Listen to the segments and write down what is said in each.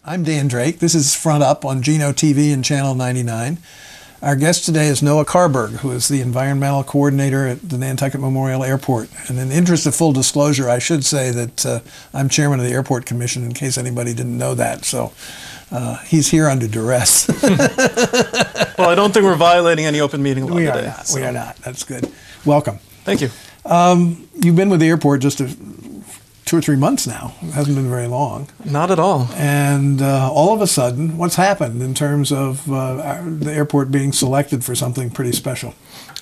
I'm Dan Drake. This is Front Up on Geno TV and Channel 99. Our guest today is NoahKarberg, who is the Environmental Coordinator at the Nantucket Memorial Airport. And in the interest of full disclosure, I should say that I'm Chairman of the Airport Commission, in case anybody didn't know that. So he's here under duress. Well, I don't think we're violating any open meeting law today. We are not. That's good. Welcome. Thank you. You've been with the airport just 2 or 3 months now. It hasn't been very long. Not at all. And all of a sudden, what's happened in terms of the airport being selected for something pretty special?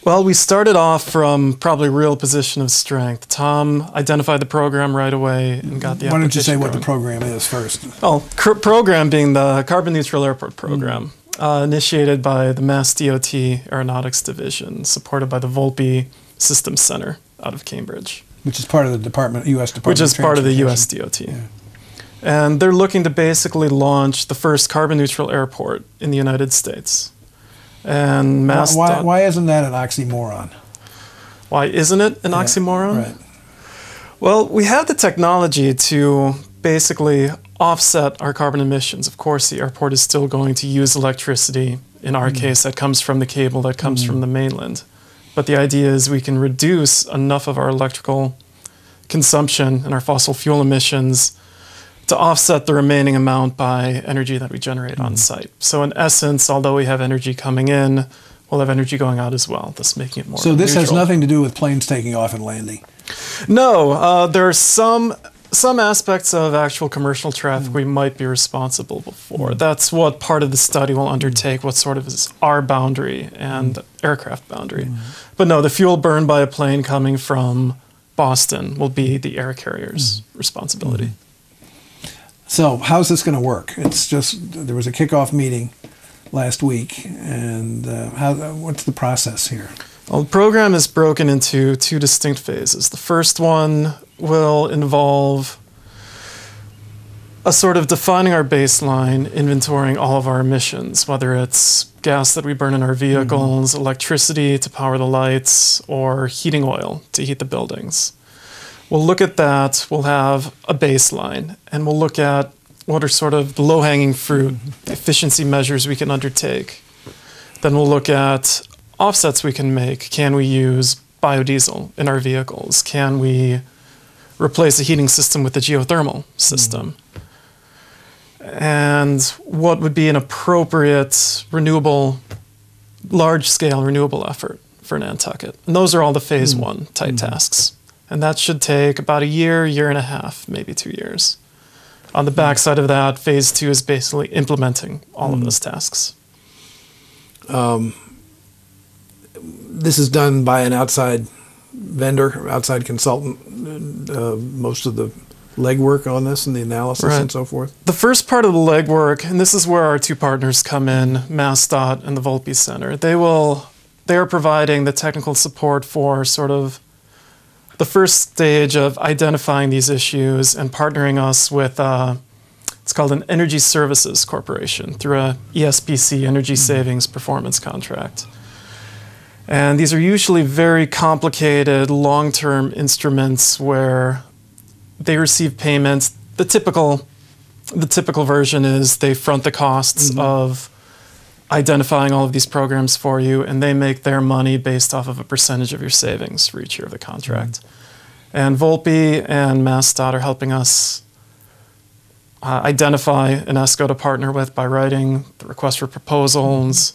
Well, we started off from probably a real position of strength. Tom identified the program right away and got the application. Why don't you say what going. the program is first? Well, program being the Carbon Neutral Airport Program, initiated by the Mass DOT Aeronautics Division, supported by the Volpe Systems Center out of Cambridge. Which is part of the U.S. Department Which is part of the U.S. DOT. Yeah. And they're looking to basically launch the first carbon-neutral airport in the United States. And why isn't that an oxymoron? Why isn't it an oxymoron? Right. Well, we have the technology to basically offset our carbon emissions. Of course, the airport is still going to use electricity. In our case, that comes from the cable that comes from the mainland. But the idea is we can reduce enough of our electrical consumption and our fossil fuel emissions to offset the remaining amount by energy that we generate on site. So in essence, although we have energy coming in, we'll have energy going out as well, thus making it more So this neutral. has nothing to do with planes taking off and landing? No, there are some aspects of actual commercial traffic we might be responsible for. That's what part of the study will undertake, what sort of is our boundary and aircraft boundary. But no, the fuel burned by a plane coming from Boston will be the air carrier's responsibility. So how's this going to work? It's just, there was a kickoff meeting last week, and what's the process here? Well, the program is broken into 2 distinct phases. The first one will involve a sort of defining our baseline, inventorying all of our emissions, whether it's gas that we burn in our vehicles, electricity to power the lights, or heating oil to heat the buildings. We'll look at that, we'll have a baseline, and we'll look at what are sort of the low-hanging fruit, efficiency measures we can undertake. Then we'll look at offsets we can make. Can we use biodiesel in our vehicles? Can we replace the heating system with a geothermal system? And what would be an appropriate renewable, large-scale renewable effort for Nantucket? And those are all the phase 1 type tasks. And that should take about a year, year and a half, maybe 2 years. On the backside of that, phase 2 is basically implementing all of those tasks. This is done by an outside vendor, outside consultant, most of the legwork on this and the analysis and so forth? The first part of the legwork, and this is where our 2 partners come in, MassDOT and the Volpe Center, they are providing the technical support for sort of the first stage of identifying these issues and partnering us with, it's called an Energy Services Corporation through a ESPC, Energy Savings Performance Contract. And these are usually very complicated, long-term instruments where they receive payments. The typical version is they front the costs of identifying all of these programs for you, and they make their money based off of a percentage of your savings for each year of the contract. And Volpe and MassDOT are helping us identify an ESCO to partner with by writing the request for proposals,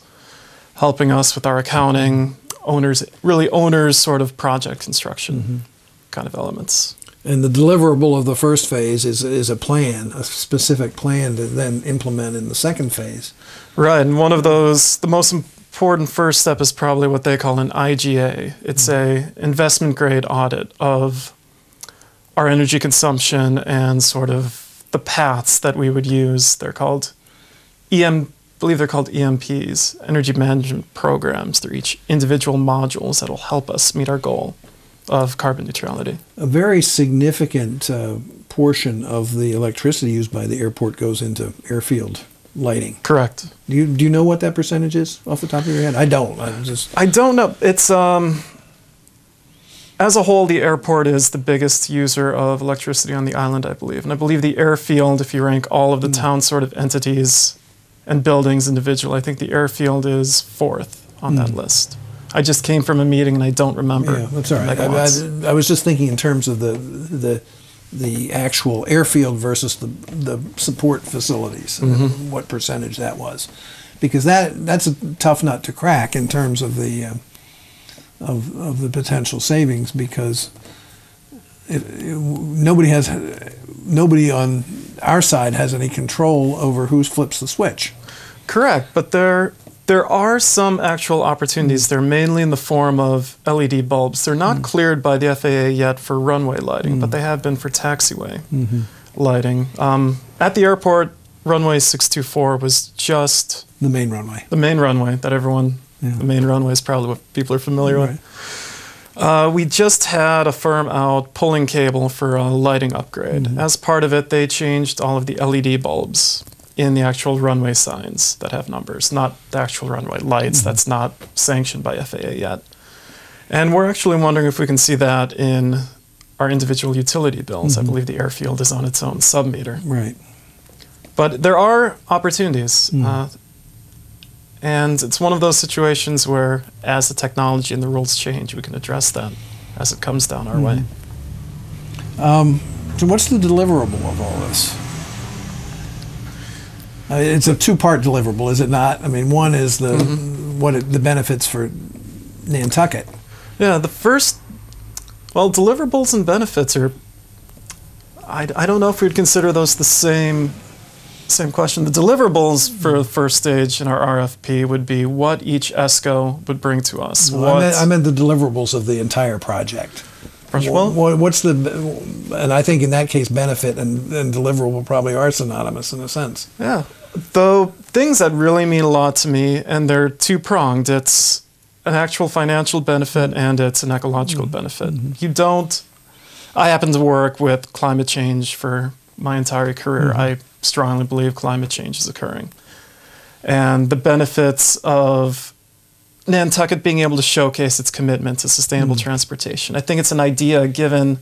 helping us with our accounting, owners sort of project construction kind of elements. And the deliverable of the first phase is a plan, a specific plan to then implement in the second phase. Right, and one of those, the most important first step is probably what they call an IGA. It's a investment grade audit of our energy consumption and sort of the paths that we would use. They're called I believe they're called EMPs, Energy Management Programs. They're each individual modules that will help us meet our goal of carbon neutrality. A very significant portion of the electricity used by the airport goes into airfield lighting. Correct. Do you know what that percentage is off the top of your head? I don't. I don't know. It's as a whole, the airport is the biggest user of electricity on the island, I believe. And I believe the airfield, if you rank all of the town sort of entities and buildings individually, I think the airfield is fourth on that list. I just came from a meeting and I don't remember. Yeah, that's all right. I was just thinking in terms of the actual airfield versus the support facilities, and what percentage that was, because that's a tough nut to crack in terms of the of the potential savings, because nobody on our side has any control over who flips the switch. Correct, but there are some actual opportunities. They're mainly in the form of LED bulbs. They're not cleared by the FAA yet for runway lighting, but they have been for taxiway lighting. At the airport, runway 624 was just the main runway. The main runway that everyone. The main runway is probably what people are familiar with. We just had a firm out pulling cable for a lighting upgrade. As part of it, they changed all of the LED bulbs in the actual runway signs that have numbers, not the actual runway lights. That's not sanctioned by FAA yet. And we're actually wondering if we can see that in our individual utility bills. I believe the airfield is on its own submeter. Right. But there are opportunities. And it's one of those situations where, as the technology and the rules change, we can address that as it comes down our way. So what's the deliverable of all this? It's a two-part deliverable, is it not? I mean, one is the the benefits for Nantucket. Yeah, the first, well, deliverables and benefits are, I don't know if we'd consider those the same question. The deliverables for the first stage in our RFP would be what each ESCO would bring to us. Well, I meant the deliverables of the entire project. Well, what's and I think in that case, benefit and deliverable probably are synonymous in a sense. Yeah. Though things that really mean a lot to me, and they're two-pronged. It's an actual financial benefit and it's an ecological benefit. I happen to work with climate change for my entire career. I strongly believe climate change is occurring. And the benefits of Nantucket being able to showcase its commitment to sustainable transportation. I think it's an idea, given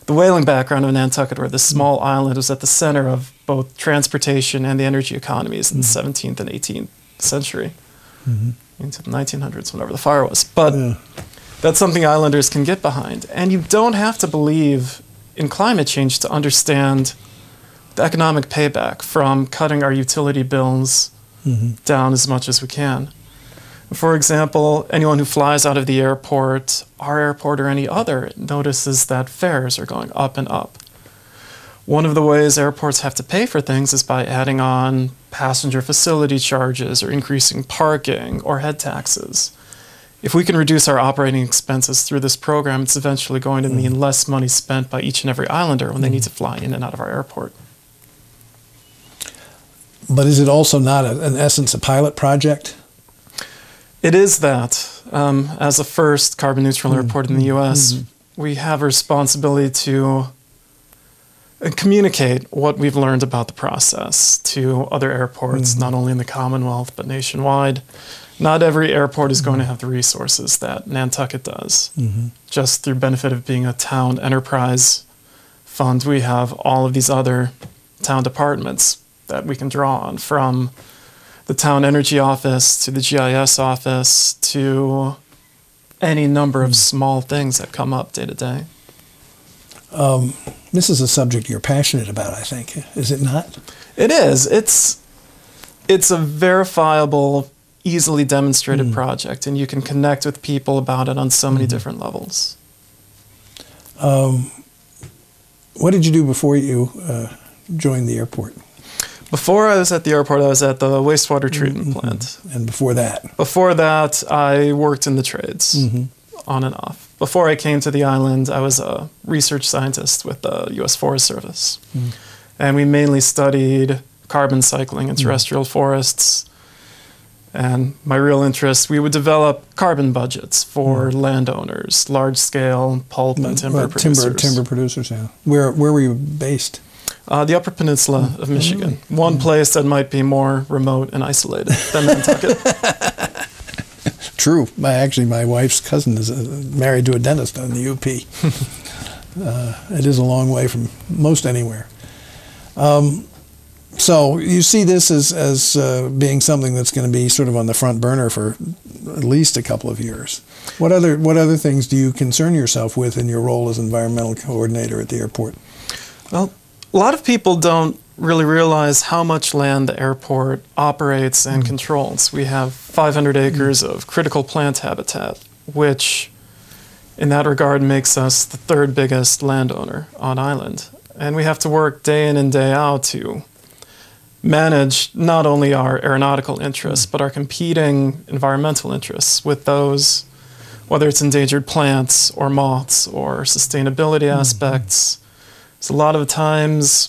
the whaling background of Nantucket, where this small island was at the center of both transportation and the energy economies in the 17th and 18th century, into the 1900s, whenever the fire was. But that's something islanders can get behind. And you don't have to believe in climate change to understand the economic payback from cutting our utility bills down as much as we can. For example, anyone who flies out of the airport, our airport or any other, notices that fares are going up and up. One of the ways airports have to pay for things is by adding on passenger facility charges or increasing parking or head taxes. If we can reduce our operating expenses through this program, it's eventually going to mean less money spent by each and every islander when they need to fly in and out of our airport. But is it also not, in essence, a pilot project? It is that. As a first carbon neutral airport in the U.S., we have a responsibility to communicate what we've learned about the process to other airports, not only in the Commonwealth, but nationwide. Not every airport is going to have the resources that Nantucket does. Just through benefit of being a town enterprise fund, we have all of these other town departments that we can draw on, from the town energy office to the GIS office to any number of small things that come up day to day. This is a subject you're passionate about, I think. Is it not? It is. It's a verifiable, easily demonstrated project, and you can connect with people about it on so many different levels. What did you do before you joined the airport? Before I was at the airport, I was at the wastewater treatment plant. And before that? Before that, I worked in the trades, on and off. Before I came to the island, I was a research scientist with the U.S. Forest Service. And we mainly studied carbon cycling in terrestrial forests. And my real interest, we would develop carbon budgets for landowners, large-scale pulp and timber producers. Timber producers, yeah. Where were you based? The Upper Peninsula of Michigan. One place that might be more remote and isolated than Nantucket. true. Actually, my wife's cousin is married to a dentist in the UP. It is a long way from most anywhere. So you see this as being something that's going to be sort of on the front burner for at least a couple of years. What other things do you concern yourself with in your role as environmental coordinator at the airport? Well, a lot of people don't really realize how much land the airport operates and controls. We have 500 acres of critical plant habitat, which in that regard makes us the third biggest landowner on island. And we have to work day in and day out to manage not only our aeronautical interests, but our competing environmental interests with those, whether it's endangered plants or moths or sustainability aspects. So a lot of times,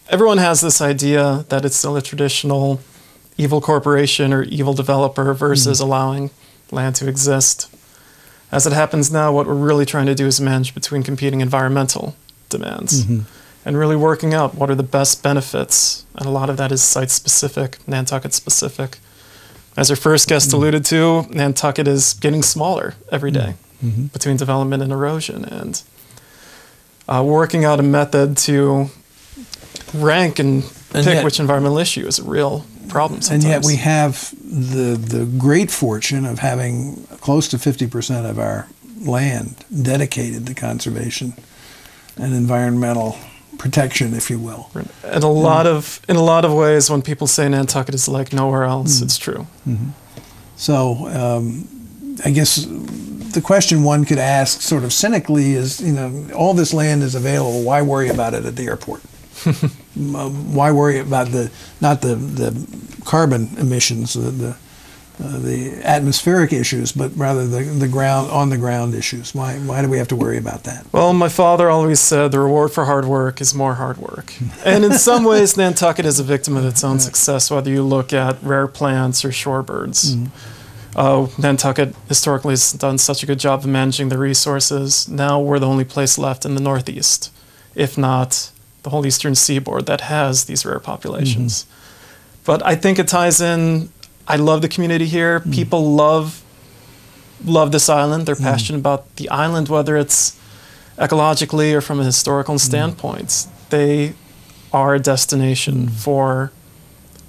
everyone has this idea that it's still a traditional evil corporation or evil developer versus allowing land to exist. As it happens now, what we're really trying to do is manage between competing environmental demands and really working out what are the best benefits. And a lot of that is site-specific, Nantucket-specific. As our first guest alluded to, Nantucket is getting smaller every day between development and erosion. And working out a method to rank and pick yet, which environmental issue is a real problem sometimes. And yet we have the great fortune of having close to 50% of our land dedicated to conservation and environmental protection, if you will. And in a lot of ways, when people say Nantucket is like nowhere else, it's true. So I guess the question one could ask sort of cynically is, all this land is available, why worry about it at the airport? Why worry about not the carbon emissions, the atmospheric issues, but rather the on-the-ground issues? Why do we have to worry about that? Well, my father always said the reward for hard work is more hard work. And in some ways, Nantucket is a victim of its own success, whether you look at rare plants or shorebirds. Nantucket historically has done such a good job of managing the resources. Now we're the only place left in the Northeast, if not the whole eastern seaboard, that has these rare populations. But I think it ties in. I love the community here. People love this island. They're passionate about the island, whether it's ecologically or from a historical standpoint. They are a destination for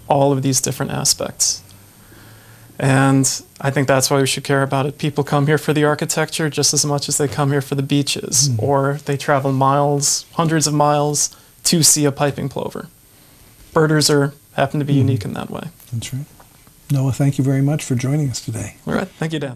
all of these different aspects. And I think that's why we should care about it. People come here for the architecture just as much as they come here for the beaches, or they travel miles, hundreds of miles, to see a piping plover. Birders happen to be unique in that way. That's right. Noah, thank you very much for joining us today. All right. Thank you, Dan.